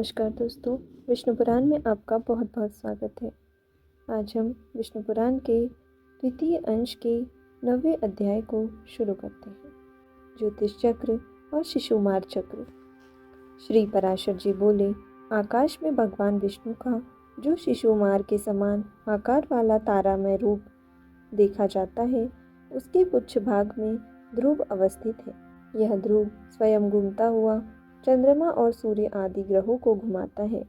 नमस्कार दोस्तों, विष्णु पुराण में आपका बहुत बहुत स्वागत है। आज हम विष्णु पुराण के द्वितीय अंश के 9वें अध्याय को शुरू करते हैं। ज्योतिष चक्र और शिशुमार चक्र। श्री पराशर जी बोले, आकाश में भगवान विष्णु का जो शिशुमार के समान आकार वाला तारामय रूप देखा जाता है, उसके पुच्छ भाग में ध्रुव अवस्थित है। यह ध्रुव स्वयं घूमता हुआ चंद्रमा और सूर्य आदि ग्रहों को घुमाता है।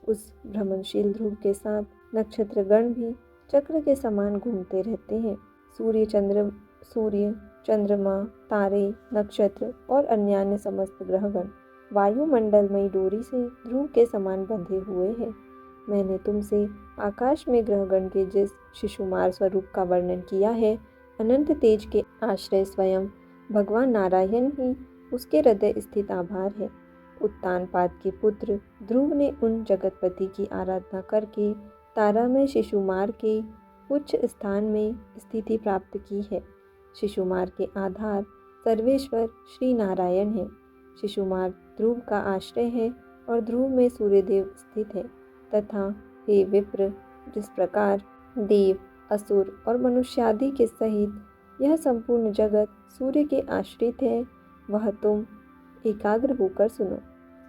उस भ्रमणशील ध्रुव के साथ नक्षत्रगण भी चक्र के समान घूमते रहते हैं। सूर्य, चंद्रमा, तारे, नक्षत्र और अन्य समस्त ग्रहगण वायुमंडलमयी डोरी से ध्रुव के समान बंधे हुए हैं। मैंने तुमसे आकाश में ग्रहगण के जिस शिशुमार स्वरूप का वर्णन किया है, अनंत तेज के आश्रय स्वयं भगवान नारायण ही उसके हृदय स्थित आभार है। उत्तानपाद के पुत्र ध्रुव ने उन जगतपति की आराधना करके तारामय शिशुमार के उच्च स्थान में स्थिति प्राप्त की है। शिशुमार के आधार सर्वेश्वर श्री नारायण है। शिशुमार ध्रुव का आश्रय है और ध्रुव में सूर्यदेव स्थित है। तथा हे विप्र, जिस प्रकार देव, असुर और मनुष्यादि के सहित यह संपूर्ण जगत सूर्य के आश्रित है, वह तुम एकाग्र होकर सुनो।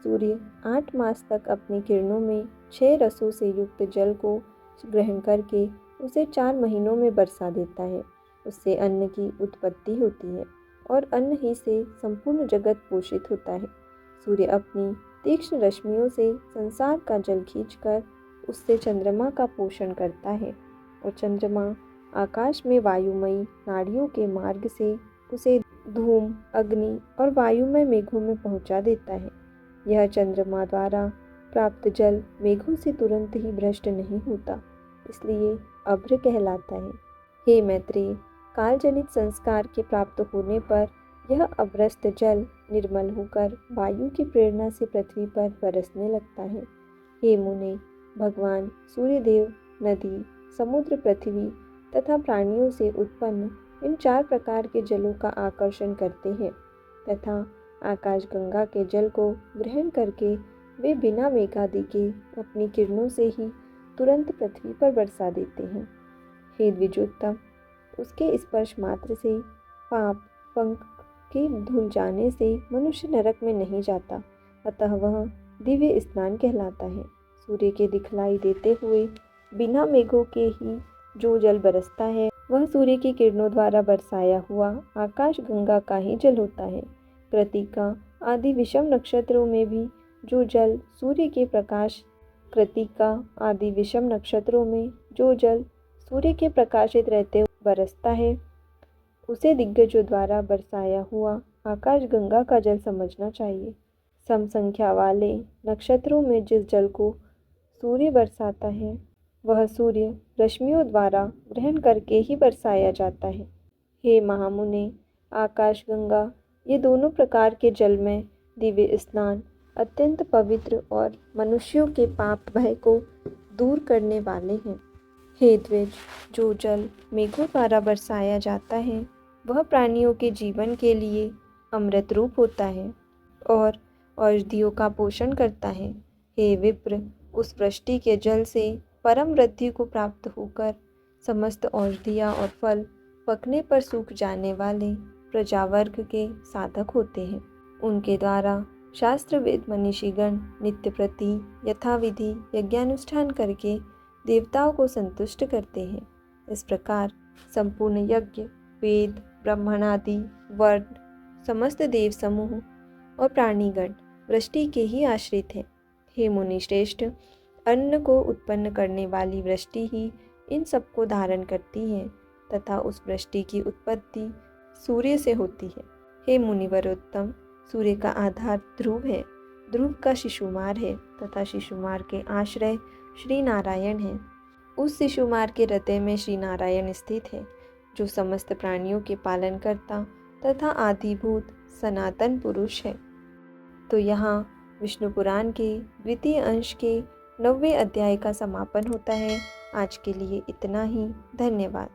सूर्य 8 मास तक अपनी किरणों में 6 रसों से युक्त जल को ग्रहण करके उसे 4 महीनों में बरसा देता है। उससे अन्न की उत्पत्ति होती है और अन्न ही से संपूर्ण जगत पोषित होता है। सूर्य अपनी तीक्ष्ण रश्मियों से संसार का जल खींचकर उससे चंद्रमा का पोषण करता है और चंद्रमा आकाश में वायुमयी नाड़ियों के मार्ग से उसे धूम, अग्नि और वायुमय मेघों में पहुंचा देता है। यह चंद्रमा द्वारा प्राप्त जल मेघों से तुरंत ही भ्रष्ट नहीं होता, इसलिए अभ्र कहलाता है। हे मैत्रेय, कालजनित संस्कार के प्राप्त होने पर यह अभ्रस्त जल निर्मल होकर वायु की प्रेरणा से पृथ्वी पर बरसने लगता है। हे मुने, भगवान सूर्यदेव नदी, समुद्र, पृथ्वी तथा प्राणियों से उत्पन्न इन 4 प्रकार के जलों का आकर्षण करते हैं तथा आकाश गंगा के जल को ग्रहण करके वे बिना मेघादि के अपनी किरणों से ही तुरंत पृथ्वी पर बरसा देते हैं। हे द्विजोत्तम, उसके स्पर्श मात्र से पाप पंख के धुल जाने से मनुष्य नरक में नहीं जाता, अतः वह दिव्य स्नान कहलाता है। सूर्य के दिखलाई देते हुए बिना मेघों के ही जो जल बरसता है, वह सूर्य की किरणों द्वारा बरसाया हुआ आकाश गंगा का ही जल होता है। कृतिका आदि विषम नक्षत्रों में भी जो जल सूर्य के प्रकाशित रहते बरसता है, उसे दिग्गजों द्वारा बरसाया हुआ आकाश गंगा का जल समझना चाहिए। सम संख्या वाले नक्षत्रों में जिस जल को सूर्य बरसाता है, वह सूर्य रश्मियों द्वारा ग्रहण करके ही बरसाया जाता है। हे महामुने, आकाश गंगा ये दोनों प्रकार के जल में दिव्य स्नान अत्यंत पवित्र और मनुष्यों के पाप भय को दूर करने वाले हैं। हे द्विज, जो जल मेघों द्वारा बरसाया जाता है, वह प्राणियों के जीवन के लिए अमृत रूप होता है और औषधियों का पोषण करता है। हे विप्र, उस वृष्टि के जल से परम वृद्धि को प्राप्त होकर समस्त औषधियाँ और फल पकने पर सूख जाने वाले प्रजावर्ग के साधक होते हैं। उनके द्वारा शास्त्रवेद मनीषीगण नित्य प्रति यथाविधि यज्ञानुष्ठान करके देवताओं को संतुष्ट करते हैं। इस प्रकार संपूर्ण यज्ञ, वेद, ब्राह्मणादि वर्ण, समस्त देव समूह और प्राणीगण वृष्टि के ही आश्रित हैं। हे मुनि श्रेष्ठ, अन्न को उत्पन्न करने वाली वृष्टि ही इन सबको धारण करती है तथा उस वृष्टि की उत्पत्ति सूर्य से होती है। हे मुनिवरोत्तम, सूर्य का आधार ध्रुव है, ध्रुव का शिशुमार है तथा शिशुमार के आश्रय श्री नारायण है। उस शिशुमार के हृदय में श्री नारायण स्थित है, जो समस्त प्राणियों के पालन करता तथा आदिभूत सनातन पुरुष है। तो यहाँ विष्णु पुराण के द्वितीय अंश के 9वें अध्याय का समापन होता है। आज के लिए इतना ही। धन्यवाद।